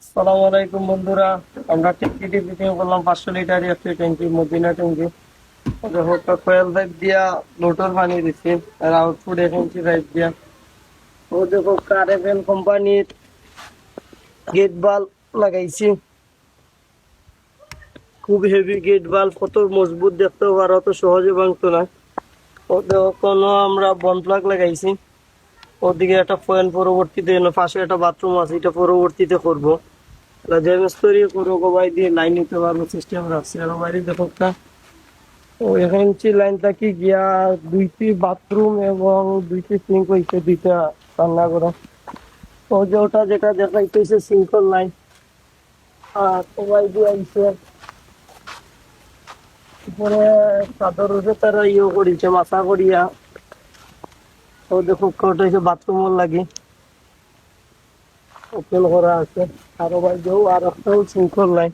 আসসালামু আলাইকুম বন্ধুরা। আমরা ট্যাঙ্কি টিপিং করলাম 500 লিটার একটা ট্যাঙ্কি, মদিনা ট্যাঙ্কি। দেখো কয়েল পাইপ দিয়া মোটর পানি দিচ্ছি, আর আউটপুট 1 ইঞ্চি পাইপ দিয়া। ও দেখো কারেভেন কোম্পানির গেট বাল্ব লাগাইছি, খুব হেভি গেট বাল্ব, কত মজবুত দেখতে পারো, অত সহজে ভাঙতো না। ও দেখো কোনো আমরা বন প্লাগ লাগাইছি, ওদিকে একটা ফ্যান, পরবর্তীতে পাশে একটা বাথরুম আছে, এটা পরবর্তীতে করবো। যে মিস্ত্রি করো গোবাই দিয়ে লাইন নিতে পারবো সিস্টেম রাখছে। আর বাইরে দেখো ও 1 ইঞ্চি লাইনটা কি গিয়া 2টি বাথরুম এবং 2টি সিঙ্ক হয়েছে, 2টা রান্না করা। ও যে ওটা যেটা দেখাইতেছে সিঙ্কল লাইন, আর সবাই দিয়ে আইছে উপরে চাদর উঠে তারা করেছে মাথা করিয়া। ও দেখো ওটা হচ্ছে বাথরুমের লাগে ওপেন করা আছে। আরো বাইরেও আর একটাও সিঙ্কল লাইন।